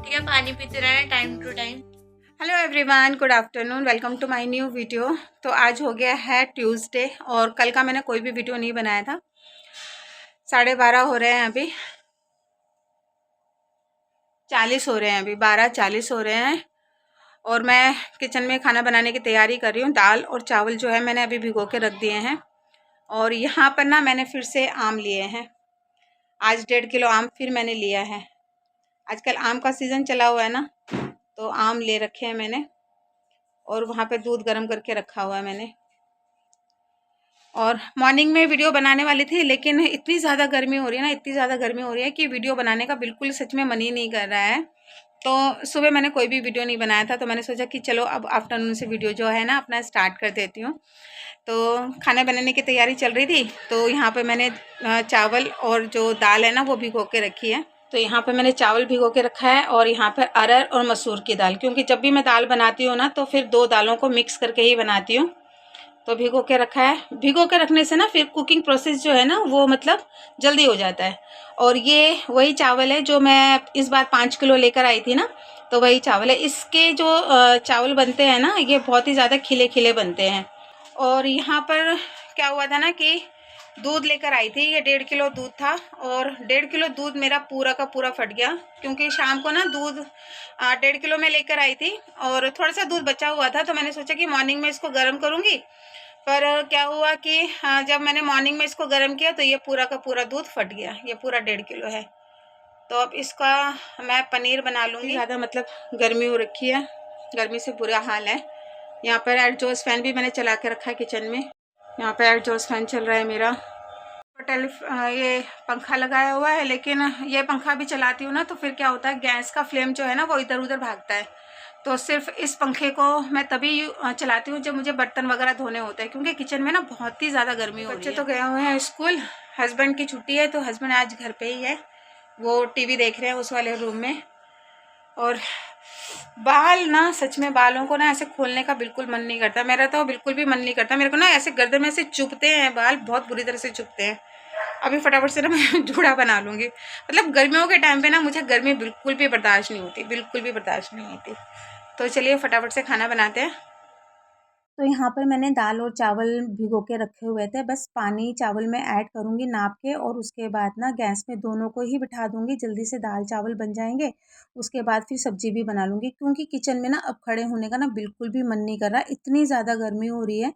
ठीक है, पानी पीते रहना time to time. Hello everyone, good afternoon, welcome to my new video. तो आज हो गया है ट्यूसडे और कल का मैंने कोई भी वीडियो नहीं बनाया था। 12:30 हो रहे हैं अभी, 40 हो रहे हैं, अभी 12:40 हो रहे हैं और मैं किचन में खाना बनाने की तैयारी कर रही हूँ। दाल और चावल जो है मैंने अभी भिगो के रख दिए हैं और यहाँ पर ना मैंने फिर से आम लिए हैं। आज 1.5 किलो आम फिर मैंने लिया है। आजकल आम का सीज़न चला हुआ है ना, तो आम ले रखे हैं मैंने और वहाँ पे दूध गर्म करके रखा हुआ है मैंने। और मॉर्निंग में वीडियो बनाने वाली थी, लेकिन इतनी ज़्यादा गर्मी हो रही है ना, इतनी ज़्यादा गर्मी हो रही है कि वीडियो बनाने का बिल्कुल सच में मन ही नहीं कर रहा है। तो सुबह मैंने कोई भी वीडियो नहीं बनाया था, तो मैंने सोचा कि चलो अब आफ्टरनून से वीडियो जो है ना अपना स्टार्ट कर देती हूँ। तो खाना बनाने की तैयारी चल रही थी, तो यहाँ पर मैंने चावल और जो दाल है ना वो भिगो के रखी है। तो यहाँ पे मैंने चावल भिगो के रखा है और यहाँ पर अरहर और मसूर की दाल, क्योंकि जब भी मैं दाल बनाती हूँ ना तो फिर दो दालों को मिक्स करके ही बनाती हूँ। तो भिगो के रखा है। भिगो के रखने से ना फिर कुकिंग प्रोसेस जो है ना वो मतलब जल्दी हो जाता है। और ये वही चावल है जो मैं इस बार 5 किलो लेकर आई थी ना, तो वही चावल है। इसके जो चावल बनते हैं ना ये बहुत ही ज़्यादा खिले खिले बनते हैं। और यहाँ पर क्या हुआ था ना कि दूध लेकर आई थी, ये 1.5 किलो दूध था और 1.5 किलो दूध मेरा पूरा का पूरा फट गया, क्योंकि शाम को ना दूध 1.5 किलो में लेकर आई थी और थोड़ा सा दूध बचा हुआ था। तो मैंने सोचा कि मॉर्निंग में इसको गर्म करूँगी, पर क्या हुआ कि जब मैंने मॉर्निंग में इसको गर्म किया तो ये पूरा का पूरा दूध फट गया। ये पूरा 1.5 किलो है। तो अब इसका मैं पनीर बना लूँगी। ज़्यादा मतलब गर्मी हो रखी है, गर्मी से बुरा हाल है। यहाँ पर एग्जॉस्ट फैन भी मैंने चला के रखा है किचन में। यहाँ पर एग्जॉस्ट फैन चल रहा है मेरा। ये पंखा लगाया हुआ है, लेकिन ये पंखा भी चलाती हूँ ना तो फिर क्या होता है, गैस का फ्लेम जो है ना वो इधर उधर भागता है। तो सिर्फ इस पंखे को मैं तभी चलाती हूँ जब मुझे बर्तन वगैरह धोने होते हैं, क्योंकि किचन में ना बहुत ही ज़्यादा गर्मी हो रही है। बच्चे तो गए हुए हैं स्कूल, हस्बैंड की छुट्टी है तो हस्बैंड आज घर पे ही है, वो टीवी देख रहे हैं उस वाले रूम में। और बाल ना, सच में बालों को ना ऐसे खोलने का बिल्कुल मन नहीं करता। मेरा तो बिल्कुल भी मन नहीं करता। मेरे को ना ऐसे गर्दन में से चुभते हैं बाल, बहुत बुरी तरह से चुभते हैं। अभी फटाफट से ना मैं जूड़ा बना लूँगी। मतलब गर्मियों के टाइम पे ना मुझे गर्मी बिल्कुल भी बर्दाश्त नहीं होती, बिल्कुल भी बर्दाश्त नहीं होती। तो चलिए फटाफट से खाना बनाते हैं। तो यहाँ पर मैंने दाल और चावल भिगो के रखे हुए थे, बस पानी चावल में ऐड करूँगी नाप के और उसके बाद ना गैस में दोनों को ही बिठा दूँगी, जल्दी से दाल चावल बन जाएंगे। उसके बाद फिर सब्जी भी बना लूँगी, क्योंकि किचन में ना अब खड़े होने का ना बिल्कुल भी मन नहीं कर रहा, इतनी ज़्यादा गर्मी हो रही है।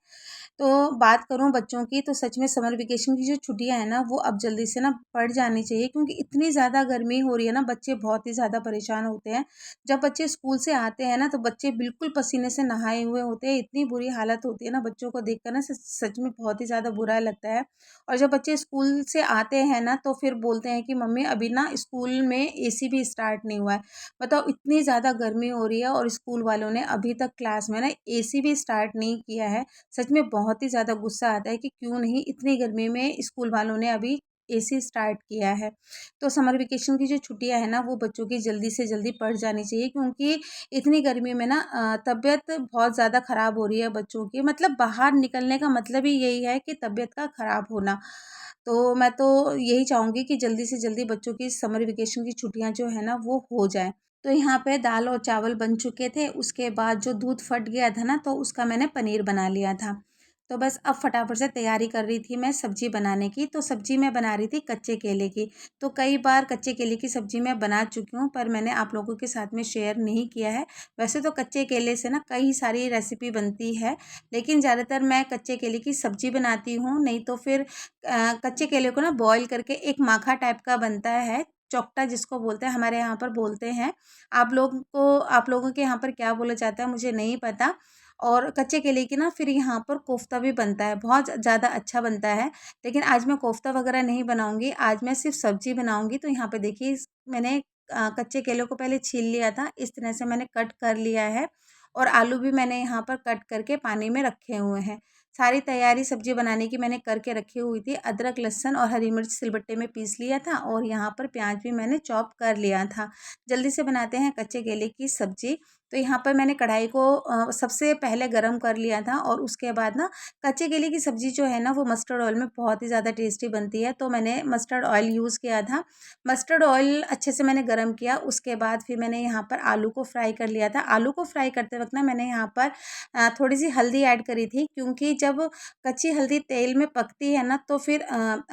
तो बात करूँ बच्चों की, तो सच में समर वेकेशन की जो छुट्टियाँ हैं ना वो अब जल्दी से ना पड़ जानी चाहिए, क्योंकि इतनी ज़्यादा गर्मी हो रही है ना, बच्चे बहुत ही ज़्यादा परेशान होते हैं। जब बच्चे स्कूल से आते हैं ना तो बच्चे बिल्कुल पसीने से नहाए हुए होते हैं, इतनी बुरी हालत होती है ना बच्चों को देखकर ना, सच में बहुत ही ज़्यादा बुरा लगता है। और जब बच्चे स्कूल से आते हैं ना तो फिर बोलते हैं कि मम्मी अभी ना स्कूल में एसी भी स्टार्ट नहीं हुआ है। बताओ, इतनी ज़्यादा गर्मी हो रही है और स्कूल वालों ने अभी तक क्लास में ना एसी भी स्टार्ट नहीं किया है। सच में बहुत ही ज़्यादा गुस्सा आता है कि क्यों नहीं इतनी गर्मी में स्कूल वालों ने अभी एसी स्टार्ट किया है। तो समर वेकेशन की जो छुट्टियां है ना वो बच्चों की जल्दी से जल्दी पड़ जानी चाहिए, क्योंकि इतनी गर्मी में ना तबीयत बहुत ज़्यादा ख़राब हो रही है बच्चों की। मतलब बाहर निकलने का मतलब ही यही है कि तबीयत का ख़राब होना। तो मैं तो यही चाहूँगी कि जल्दी से जल्दी बच्चों की समर वेकेशन की छुट्टियाँ जो है ना वो हो जाए। तो यहाँ पे दाल और चावल बन चुके थे, उसके बाद जो दूध फट गया था ना तो उसका मैंने पनीर बना लिया था। तो बस अब फटाफट से तैयारी कर रही थी मैं सब्ज़ी बनाने की। तो सब्ज़ी मैं बना रही थी कच्चे केले की। तो कई बार कच्चे केले की सब्ज़ी मैं बना चुकी हूँ, पर मैंने आप लोगों के साथ में शेयर नहीं किया है। वैसे तो कच्चे केले से ना कई सारी रेसिपी बनती है, लेकिन ज़्यादातर मैं कच्चे केले की सब्ज़ी बनाती हूँ, नहीं तो फिर कच्चे केले को ना बॉईल करके एक माखा टाइप का बनता है, चौकटा जिसको बोलते हैं, हमारे यहाँ पर बोलते हैं। आप लोगों के यहाँ पर क्या बोला जाता है मुझे नहीं पता। और कच्चे केले की ना फिर यहाँ पर कोफ्ता भी बनता है, बहुत ज़्यादा अच्छा बनता है। लेकिन आज मैं कोफ्ता वगैरह नहीं बनाऊँगी, आज मैं सिर्फ सब्ज़ी बनाऊँगी। तो यहाँ पे देखिए मैंने कच्चे केलों को पहले छील लिया था, इस तरह से मैंने कट कर लिया है। और आलू भी मैंने यहाँ पर कट करके पानी में रखे हुए हैं। सारी तैयारी सब्ज़ी बनाने की मैंने करके रखी हुई थी। अदरक, लहसुन और हरी मिर्च सिलबट्टे में पीस लिया था और यहाँ पर प्याज भी मैंने चॉप कर लिया था। जल्दी से बनाते हैं कच्चे केले की सब्ज़ी। तो यहाँ पर मैंने कढ़ाई को सबसे पहले गरम कर लिया था और उसके बाद ना कच्चे केले की सब्ज़ी जो है ना वो मस्टर्ड ऑयल में बहुत ही ज़्यादा टेस्टी बनती है। तो मैंने मस्टर्ड ऑयल यूज़ किया था। मस्टर्ड ऑयल अच्छे से मैंने गरम किया, उसके बाद फिर मैंने यहाँ पर आलू को फ्राई कर लिया था। आलू को फ्राई करते वक्त ना मैंने यहाँ पर थोड़ी-सी हल्दी ऐड करी थी, क्योंकि जब कच्ची हल्दी तेल में पकती है ना तो फिर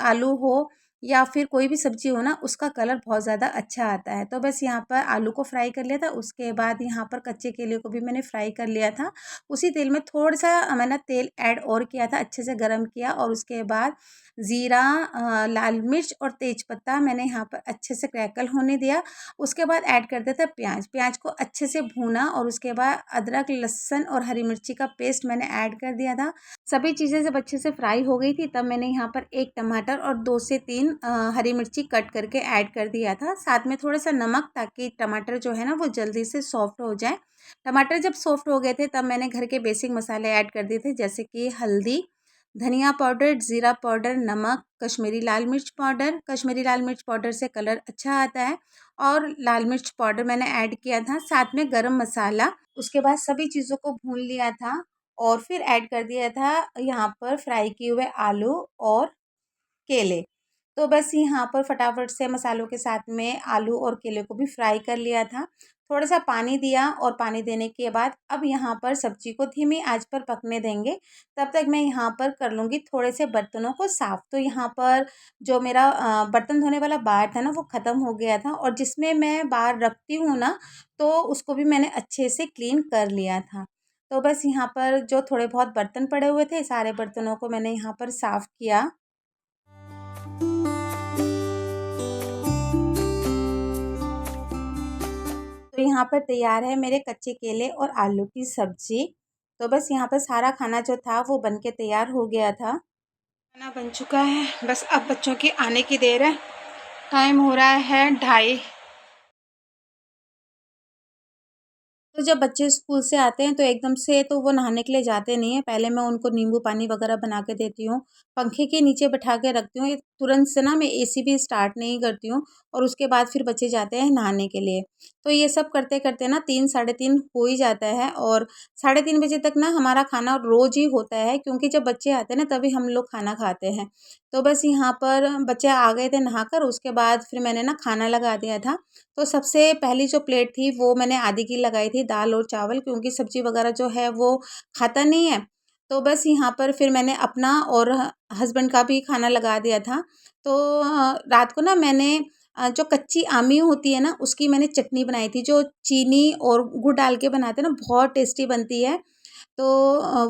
आलू हो या फिर कोई भी सब्ज़ी हो ना उसका कलर बहुत ज़्यादा अच्छा आता है। तो बस यहाँ पर आलू को फ्राई कर लिया था, उसके बाद यहाँ पर कच्चे केले को भी मैंने फ्राई कर लिया था। उसी तेल में थोड़ा-सा मैंने तेल ऐड और किया था, अच्छे से गरम किया और उसके बाद ज़ीरा, लाल मिर्च और तेज़पत्ता मैंने यहाँ पर अच्छे से क्रैकल होने दिया। उसके बाद ऐड कर दिया था प्याज। प्याज को अच्छे से भूना और उसके बाद अदरक, लहसुन और हरी मिर्ची का पेस्ट मैंने ऐड कर दिया था। सभी चीज़ें जब अच्छे से फ्राई हो गई थी तब मैंने यहाँ पर 1 टमाटर और 2 से 3 हरी मिर्ची कट करके ऐड कर दिया था। साथ में थोड़ा-सा नमक, ताकि टमाटर जो है ना वो जल्दी से सॉफ्ट हो जाए। टमाटर जब सॉफ्ट हो गए थे तब मैंने घर के बेसिक मसाले ऐड कर दिए थे, जैसे कि हल्दी, धनिया पाउडर, ज़ीरा पाउडर, नमक, कश्मीरी लाल मिर्च पाउडर। कश्मीरी लाल मिर्च पाउडर से कलर अच्छा आता है और लाल मिर्च पाउडर मैंने ऐड किया था, साथ में गरम मसाला। उसके बाद सभी चीज़ों को भून लिया था और फिर ऐड कर दिया था यहाँ पर फ्राई किए हुए आलू और केले। तो बस यहाँ पर फटाफट से मसालों के साथ में आलू और केले को भी फ्राई कर लिया था। थोड़ा-सा पानी दिया और पानी देने के बाद अब यहाँ पर सब्ज़ी को धीमी आँच पर पकने देंगे। तब तक मैं यहाँ पर कर लूँगी थोड़े से बर्तनों को साफ़। तो यहाँ पर जो मेरा बर्तन धोने वाला बार था ना वो ख़त्म हो गया था और जिसमें मैं बार रखती हूँ ना, तो उसको भी मैंने अच्छे से क्लीन कर लिया था। तो बस यहाँ पर जो थोड़े बहुत बर्तन पड़े हुए थे, सारे बर्तनों को मैंने यहाँ पर साफ़ किया। तो यहाँ पर तैयार है मेरे कच्चे केले और आलू की सब्ज़ी। तो बस यहाँ पर सारा खाना जो था वो बन के तैयार हो गया था। खाना बन चुका है, बस अब बच्चों की आने की देर है। टाइम हो रहा है 2:30। तो जब बच्चे स्कूल से आते हैं तो एकदम से तो वो नहाने के लिए जाते नहीं हैं। पहले मैं उनको नींबू पानी वगैरह बना के देती हूँ, पंखे के नीचे बैठा के रखती हूँ। ये तुरंत से ना मैं एसी भी स्टार्ट नहीं करती हूँ और उसके बाद फिर बच्चे जाते हैं नहाने के लिए। तो ये सब करते-करते ना 3 साढ़े 3 हो ही जाता है और साढ़े 3 बजे तक ना हमारा खाना रोज़ ही होता है, क्योंकि जब बच्चे आते हैं ना तभी हम लोग खाना खाते हैं। तो बस यहाँ पर बच्चे आ गए थे नहाकर, उसके बाद फिर मैंने ना खाना लगा दिया था। तो सबसे पहली जो प्लेट थी वो मैंने आधी की लगाई थी, दाल और चावल, क्योंकि सब्ज़ी वग़ैरह जो है वो खाता नहीं है। तो बस यहाँ पर फिर मैंने अपना और हस्बैंड का भी खाना लगा दिया था। तो रात को ना मैंने जो कच्ची आमी होती है ना उसकी मैंने चटनी बनाई थी, जो चीनी और गुड़ डाल के बनाते हैं ना, बहुत टेस्टी बनती है। तो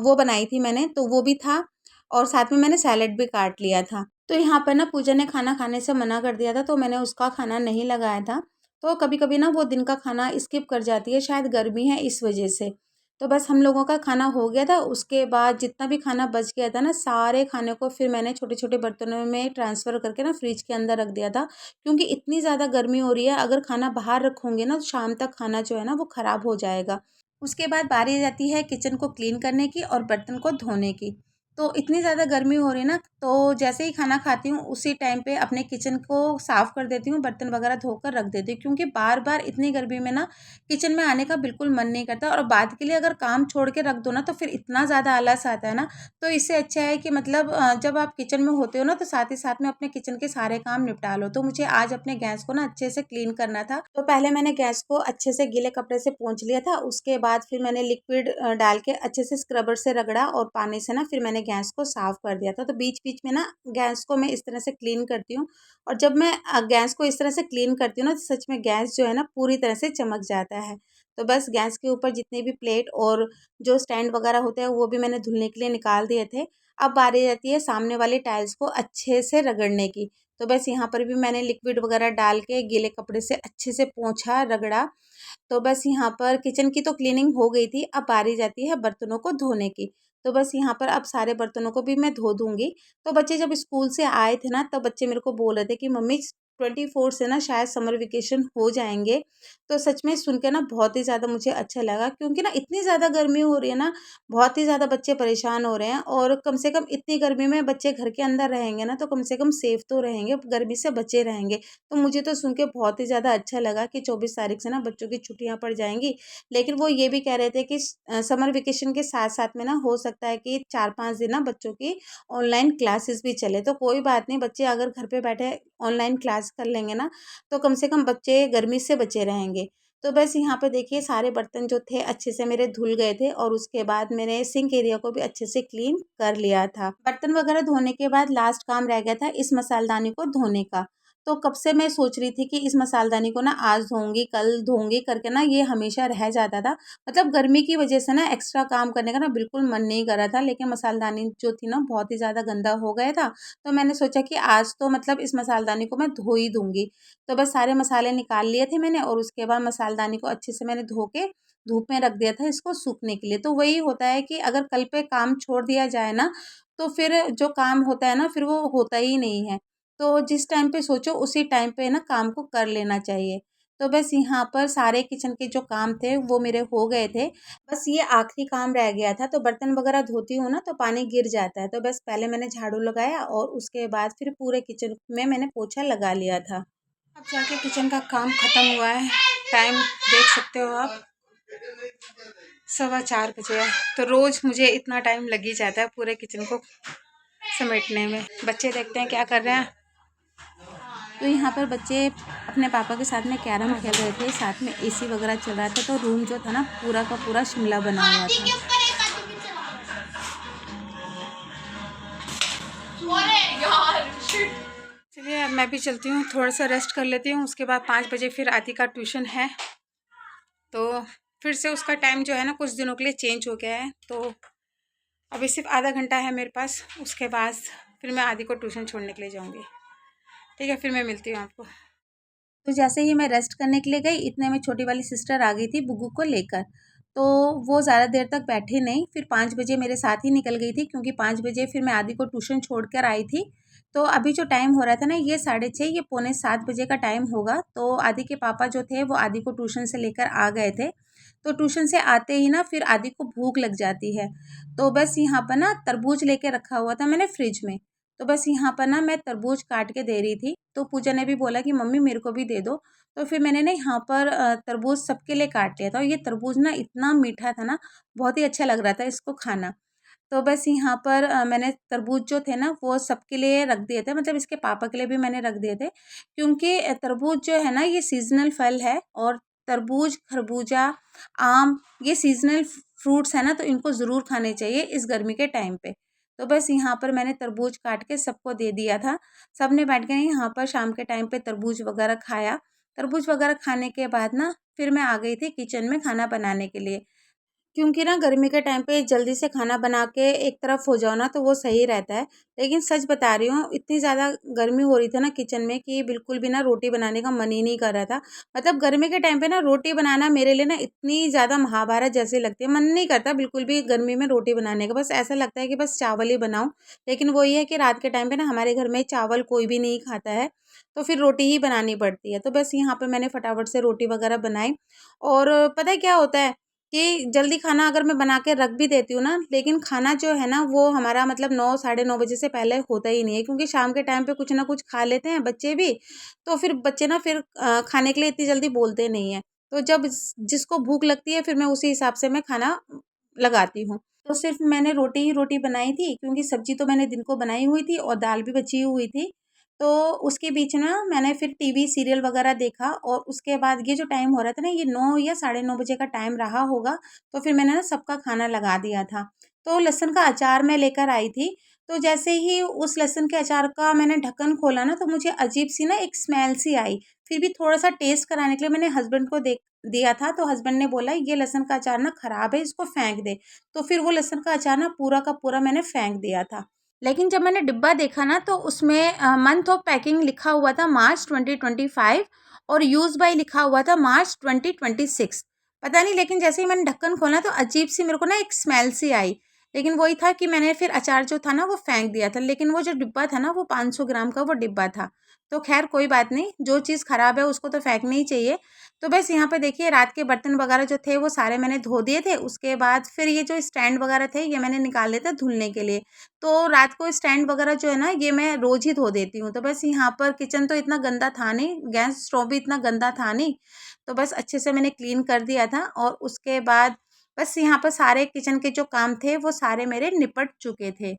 वो बनाई थी मैंने, तो वो भी था और साथ में मैंने सैलेड भी काट लिया था। तो यहाँ पर ना पूजा ने खाना खाने से मना कर दिया था, तो मैंने उसका खाना नहीं लगाया था। तो कभी-कभी ना वो दिन का खाना स्किप कर जाती है, शायद गर्मी है इस वजह से। तो बस हम लोगों का खाना हो गया था, उसके बाद जितना भी खाना बच गया था ना, सारे खाने को फिर मैंने छोटे-छोटे बर्तनों में ट्रांसफ़र करके ना फ्रिज के अंदर रख दिया था। क्योंकि इतनी ज़्यादा गर्मी हो रही है, अगर खाना बाहर रखोगे ना, तो शाम तक खाना जो है ना वो ख़राब हो जाएगा। उसके बाद बारी आ जाती है किचन को क्लीन करने की और बर्तन को धोने की। तो इतनी ज़्यादा गर्मी हो रही है ना, तो जैसे ही खाना खाती हूँ उसी टाइम पे अपने किचन को साफ़ कर देती हूँ, बर्तन वगैरह धोकर रख देती हूँ, क्योंकि बार-बार इतनी गर्मी में ना किचन में आने का बिल्कुल मन नहीं करता और बाद के लिए अगर काम छोड़ के रख दो ना तो फिर इतना ज़्यादा आलस आता है ना। तो इससे अच्छा है कि मतलब जब आप किचन में होते हो ना तो साथ ही साथ में अपने किचन के सारे काम निपटा लो। तो मुझे आज अपने गैस को ना अच्छे से क्लीन करना था, तो पहले मैंने गैस को अच्छे से गीले कपड़े से पोंछ लिया था। उसके बाद फिर मैंने लिक्विड डाल के अच्छे से स्क्रबर से रगड़ा और पानी से ना फिर मैंने गैस को साफ़ कर दिया था। तो बीच-बीच में ना गैस को मैं इस तरह से क्लीन करती हूँ और जब मैं गैस को इस तरह से क्लीन करती हूँ ना तो सच में गैस जो है ना पूरी तरह से चमक जाता है। तो बस गैस के ऊपर जितने भी प्लेट और जो स्टैंड वगैरह होते हैं वो भी मैंने धुलने के लिए निकाल दिए थे। अब बारी आती है सामने वाली टाइल्स को अच्छे से रगड़ने की। तो बस यहाँ पर भी मैंने लिक्विड वगैरह डाल के गीले कपड़े से अच्छे से पोंछा, रगड़ा। तो बस यहाँ पर किचन की तो क्लीनिंग हो गई थी, अब बारी जाती है बर्तनों को धोने की। तो बस यहाँ पर अब सारे बर्तनों को भी मैं धो दूँगी। तो बच्चे जब स्कूल से आए थे ना, तब बच्चे मेरे को बोल रहे थे कि मम्मी 24 से ना शायद समर वेकेशन हो जाएंगे। तो सच में सुन के ना बहुत ही ज़्यादा मुझे अच्छा लगा, क्योंकि ना इतनी ज़्यादा गर्मी हो रही है ना, बहुत ही ज़्यादा बच्चे परेशान हो रहे हैं। और कम से कम इतनी गर्मी में बच्चे घर के अंदर रहेंगे ना, तो कम से कम सेफ तो रहेंगे, गर्मी से बचे रहेंगे। तो मुझे तो सुन के बहुत ही ज़्यादा अच्छा लगा कि 24 तारीख से ना बच्चों की छुट्टियाँ पड़ जाएंगी। लेकिन वो ये भी कह रहे थे कि समर वेकेशन के साथ साथ में ना हो सकता है कि 4-5 दिन ना बच्चों की ऑनलाइन क्लासेस भी चले। तो कोई बात नहीं, बच्चे अगर घर पे बैठे ऑनलाइन क्लास कर लेंगे ना, तो कम से कम बच्चे गर्मी से बचे रहेंगे। तो बस यहाँ पे देखिए सारे बर्तन जो थे अच्छे से मेरे धुल गए थे, और उसके बाद मैंने सिंक एरिया को भी अच्छे से क्लीन कर लिया था। बर्तन वगैरह धोने के बाद लास्ट काम रह गया था इस मसालदानी को धोने का। तो कब से मैं सोच रही थी कि इस मसालदानी को ना आज धोऊंगी, कल धोऊंगी करके ना ये हमेशा रह जाता था। मतलब गर्मी की वजह से ना एक्स्ट्रा काम करने का ना बिल्कुल मन नहीं कर रहा था, लेकिन मसालदानी जो थी ना बहुत ही ज़्यादा गंदा हो गया था। तो मैंने सोचा कि आज तो मतलब इस मसालदानी को मैं धो ही दूंगी। तो बस सारे मसाले निकाल लिए थे मैंने, और उसके बाद मसालदानी को अच्छे से मैंने धो के धूप में रख दिया था इसको सूखने के लिए। तो वही होता है कि अगर कल पे काम छोड़ दिया जाए ना, तो फिर जो काम होता है ना फिर वो होता ही नहीं है। तो जिस टाइम पे सोचो उसी टाइम पे ना काम को कर लेना चाहिए। तो बस यहाँ पर सारे किचन के जो काम थे वो मेरे हो गए थे। बस ये आखिरी काम रह गया था। तो बर्तन वगैरह धोती हूँ ना तो पानी गिर जाता है, तो बस पहले मैंने झाड़ू लगाया और उसके बाद फिर पूरे किचन में मैंने पोछा लगा लिया था। अब जाके किचन का काम ख़त्म हुआ है। टाइम देख सकते हो आप, 4:15 बजे है। तो रोज़ मुझे इतना टाइम लग ही जाता है पूरे किचन को समेटने में। बच्चे देखते हैं क्या कर रहे हैं। तो यहाँ पर बच्चे अपने पापा के साथ में कैरम खेल रहे थे, साथ में एसी वगैरह चल रहा था। तो रूम जो था ना पूरा का पूरा शिमला बना हुआ था। चलिए अब मैं भी चलती हूँ, थोड़ा सा रेस्ट कर लेती हूँ। उसके बाद 5 बजे फिर आदि का ट्यूशन है। तो फिर से उसका टाइम जो है ना कुछ दिनों के लिए चेंज हो गया है। तो अभी सिर्फ आधा घंटा है मेरे पास, उसके बाद फिर मैं आदि को ट्यूशन छोड़ने के लिए जाऊँगी। ठीक है, फिर मैं मिलती हूँ आपको। तो जैसे ही मैं रेस्ट करने के लिए गई, इतने में छोटी वाली सिस्टर आ गई थी बुग्गू को लेकर। तो वो ज़्यादा देर तक बैठी नहीं, फिर 5 बजे मेरे साथ ही निकल गई थी, क्योंकि 5 बजे फिर मैं आदि को ट्यूशन छोड़ कर आई थी। तो अभी जो टाइम हो रहा था ना ये 6:30, ये 6:45 बजे का टाइम होगा। तो आदि के पापा जो थे वो आदि को ट्यूशन से लेकर आ गए थे। तो ट्यूशन से आते ही ना फिर आदि को भूख लग जाती है। तो बस यहाँ पर ना तरबूज लेके रखा हुआ था मैंने फ्रिज में। तो बस यहाँ पर ना मैं तरबूज काट के दे रही थी। तो पूजा ने भी बोला कि मम्मी मेरे को भी दे दो। तो फिर मैंने ना यहाँ पर तरबूज सबके लिए काट लिया था। और ये तरबूज ना इतना मीठा था ना, बहुत ही अच्छा लग रहा था इसको खाना। तो बस यहाँ पर मैंने तरबूज जो थे ना वो सबके लिए रख दिए थे, मतलब इसके पापा के लिए भी मैंने रख दिए थे। क्योंकि तरबूज जो है ना ये सीजनल फल है, और तरबूज, खरबूजा, आम ये सीजनल फ्रूट्स है ना, तो इनको ज़रूर खाने चाहिए इस गर्मी के टाइम पे। तो बस यहाँ पर मैंने तरबूज काट के सबको दे दिया था। सब ने बैठ के यहाँ पर शाम के टाइम पे तरबूज वगैरह खाया। तरबूज वगैरह खाने के बाद ना फिर मैं आ गई थी किचन में खाना बनाने के लिए। क्योंकि ना गर्मी के टाइम पे जल्दी से खाना बना के एक तरफ हो जाओ ना तो वो सही रहता है। लेकिन सच बता रही हूँ, इतनी ज़्यादा गर्मी हो रही थी ना किचन में कि बिल्कुल भी ना रोटी बनाने का मन ही नहीं कर रहा था। मतलब गर्मी के टाइम पे ना रोटी बनाना मेरे लिए ना इतनी ज़्यादा महाभारत जैसी लगती है। मन नहीं करता बिल्कुल भी गर्मी में रोटी बनाने का, बस ऐसा लगता है कि बस चावल ही बनाऊँ। लेकिन वही है कि रात के टाइम पे ना हमारे घर में चावल कोई भी नहीं खाता है, तो फिर रोटी ही बनानी पड़ती है। तो बस यहाँ पर मैंने फटाफट से रोटी वगैरह बनाई। और पता है क्या होता है कि जल्दी खाना अगर मैं बना के रख भी देती हूँ ना, लेकिन खाना जो है ना वो हमारा मतलब 9 साढ़े 9 बजे से पहले होता ही नहीं है, क्योंकि शाम के टाइम पे कुछ ना कुछ खा लेते हैं बच्चे भी। तो फिर बच्चे ना फिर खाने के लिए इतनी जल्दी बोलते नहीं हैं। तो जब जिसको भूख लगती है फिर मैं उसी हिसाब से मैं खाना लगाती हूँ। तो सिर्फ मैंने रोटी ही रोटी बनाई थी, क्योंकि सब्जी तो मैंने दिन को बनाई हुई थी और दाल भी बची हुई थी। तो उसके बीच ना मैंने फिर टीवी सीरियल वगैरह देखा, और उसके बाद ये जो टाइम हो रहा था ना ये 9 या साढ़े 9 बजे का टाइम रहा होगा। तो फिर मैंने ना सबका खाना लगा दिया था। तो लहसुन का अचार मैं लेकर आई थी। तो जैसे ही उस लहसुन के अचार का मैंने ढक्कन खोला ना तो मुझे अजीब सी ना एक स्मेल सी आई। फिर भी थोड़ा सा टेस्ट कराने के लिए मैंने हस्बैंड को दे दिया था। तो हस्बैंड ने बोला ये लहसुन का अचार ना खराब है, इसको फेंक दे। तो फिर वो लहसुन का अचार ना पूरा का पूरा मैंने फेंक दिया था। लेकिन जब मैंने डिब्बा देखा ना तो उसमें मंथ ऑफ पैकिंग लिखा हुआ था मार्च 2025, और यूज़ बाय लिखा हुआ था मार्च 2026। पता नहीं, लेकिन जैसे ही मैंने ढक्कन खोला तो अजीब सी मेरे को ना एक स्मेल सी आई। लेकिन वही था कि मैंने फिर अचार जो था ना वो फेंक दिया था। लेकिन वो जो डिब्बा था ना वो 500 ग्राम का वो डिब्बा था। तो खैर कोई बात नहीं, जो चीज़ ख़राब है उसको तो फेंकनी ही चाहिए। तो बस यहाँ पे देखिए रात के बर्तन वगैरह जो थे वो सारे मैंने धो दिए थे। उसके बाद फिर ये जो स्टैंड वगैरह थे ये मैंने निकाल दिए थे धुलने के लिए। तो रात को स्टैंड वगैरह जो है ना ये मैं रोज़ ही धो देती हूँ। तो बस यहाँ पर किचन तो इतना गंदा था नहीं, गैस स्टोव भी इतना गंदा था नहीं, तो बस अच्छे से मैंने क्लीन कर दिया था। और उसके बाद बस यहाँ पर सारे किचन के जो काम थे वो सारे मेरे निपट चुके थे।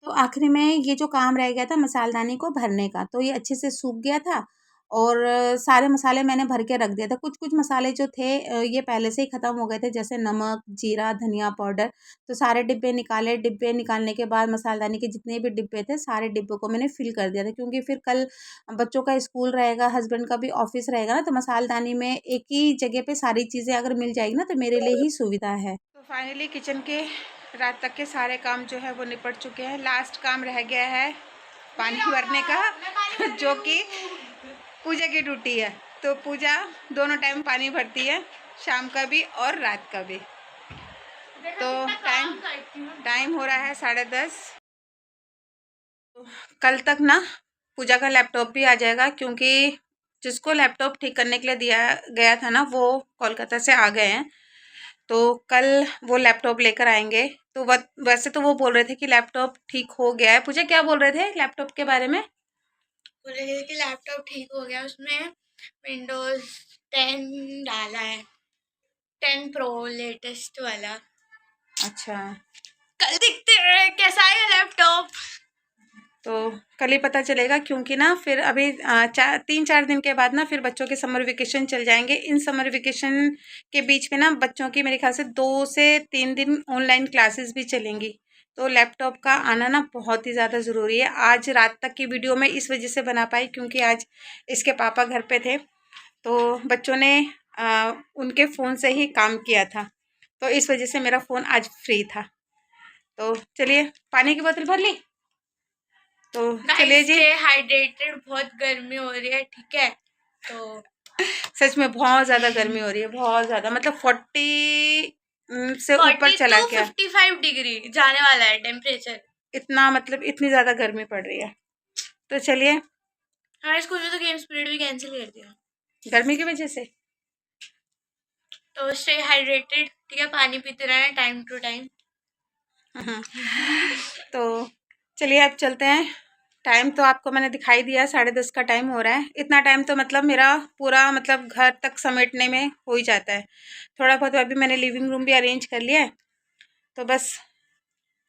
तो आखिरी में ये जो काम रह गया था मसालदानी को भरने का, तो ये अच्छे से सूख गया था और सारे मसाले मैंने भर के रख दिया था। कुछ-कुछ मसाले जो थे ये पहले से ही ख़त्म हो गए थे, जैसे नमक, जीरा, धनिया पाउडर। तो सारे डिब्बे निकाले, डिब्बे निकालने के बाद मसालदानी के जितने भी डिब्बे थे, सारे डिब्बों को मैंने फ़िल कर दिया था, क्योंकि फिर कल बच्चों का स्कूल रहेगा, हस्बैंड का भी ऑफ़िस रहेगा ना, तो मसालदानी में एक ही जगह पे सारी चीज़ें अगर मिल जाएगी ना, तो मेरे लिए ही सुविधा है। तो फाइनली किचन के रात तक के सारे काम जो है वो निपट चुके हैं। लास्ट काम रह गया है पानी भरने का जो कि पूजा की ड्यूटी है। तो पूजा दोनों टाइम पानी भरती है, शाम का भी और रात का भी। तो टाइम हो रहा है 10:30। तो कल तक ना पूजा का लैपटॉप भी आ जाएगा, क्योंकि जिसको लैपटॉप ठीक करने के लिए दिया गया था ना वो कोलकाता से आ गए हैं। तो कल वो लैपटॉप लेकर आएंगे। तो वैसे तो वो बोल रहे थे कि लैपटॉप ठीक हो गया है। पूजा क्या बोल रहे थे लैपटॉप के बारे में? बोल रहे थे कि लैपटॉप ठीक हो गया, उसमें विंडोज 10 डाला है, 10 प्रो लेटेस्ट वाला। अच्छा, कल दिखते हैं कैसा है लैपटॉप। तो कल ही पता चलेगा, क्योंकि ना फिर अभी 3-4 दिन के बाद ना फिर बच्चों के समर वेकेशन चल जाएंगे। इन समर वेकेशन के बीच में ना बच्चों की मेरे ख्याल से 2 से 3 दिन ऑनलाइन क्लासेस भी चलेंगी। तो लैपटॉप का आना ना बहुत ही ज़्यादा ज़रूरी है। आज रात तक की वीडियो मैं इस वजह से बना पाई क्योंकि आज इसके पापा घर पे थे, तो बच्चों ने उनके फ़ोन से ही काम किया था, तो इस वजह से मेरा फ़ोन आज फ्री था। तो चलिए पानी की बोतल भर ली, तो चलिए जी। हाइड्रेटेड, बहुत गर्मी हो रही है, ठीक है। तो सच में बहुत ज़्यादा गर्मी हो रही है, बहुत ज़्यादा, मतलब 40 से ऊपर चला गया, 55 डिग्री जाने वाला है टेम्परेचर। इतना मतलब इतनी ज़्यादा गर्मी पड़ रही है। तो चलिए, हमारे स्कूल में तो गेम्स पीरियड भी कैंसिल कर दिया गर्मी की वजह से। तो स्टे हाइड्रेटेड, ठीक है, पानी पीते रहना टाइम टू टाइम। तो चलिए अब चलते हैं। टाइम तो आपको मैंने दिखाई दिया, 10:30 का टाइम हो रहा है। इतना टाइम तो मतलब मेरा पूरा मतलब घर तक समेटने में हो ही जाता है। थोड़ा बहुत अभी मैंने लिविंग रूम भी अरेंज कर लिया है। तो बस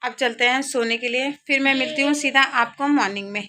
अब चलते हैं सोने के लिए, फिर मैं मिलती हूँ सीधा आपको मॉर्निंग में।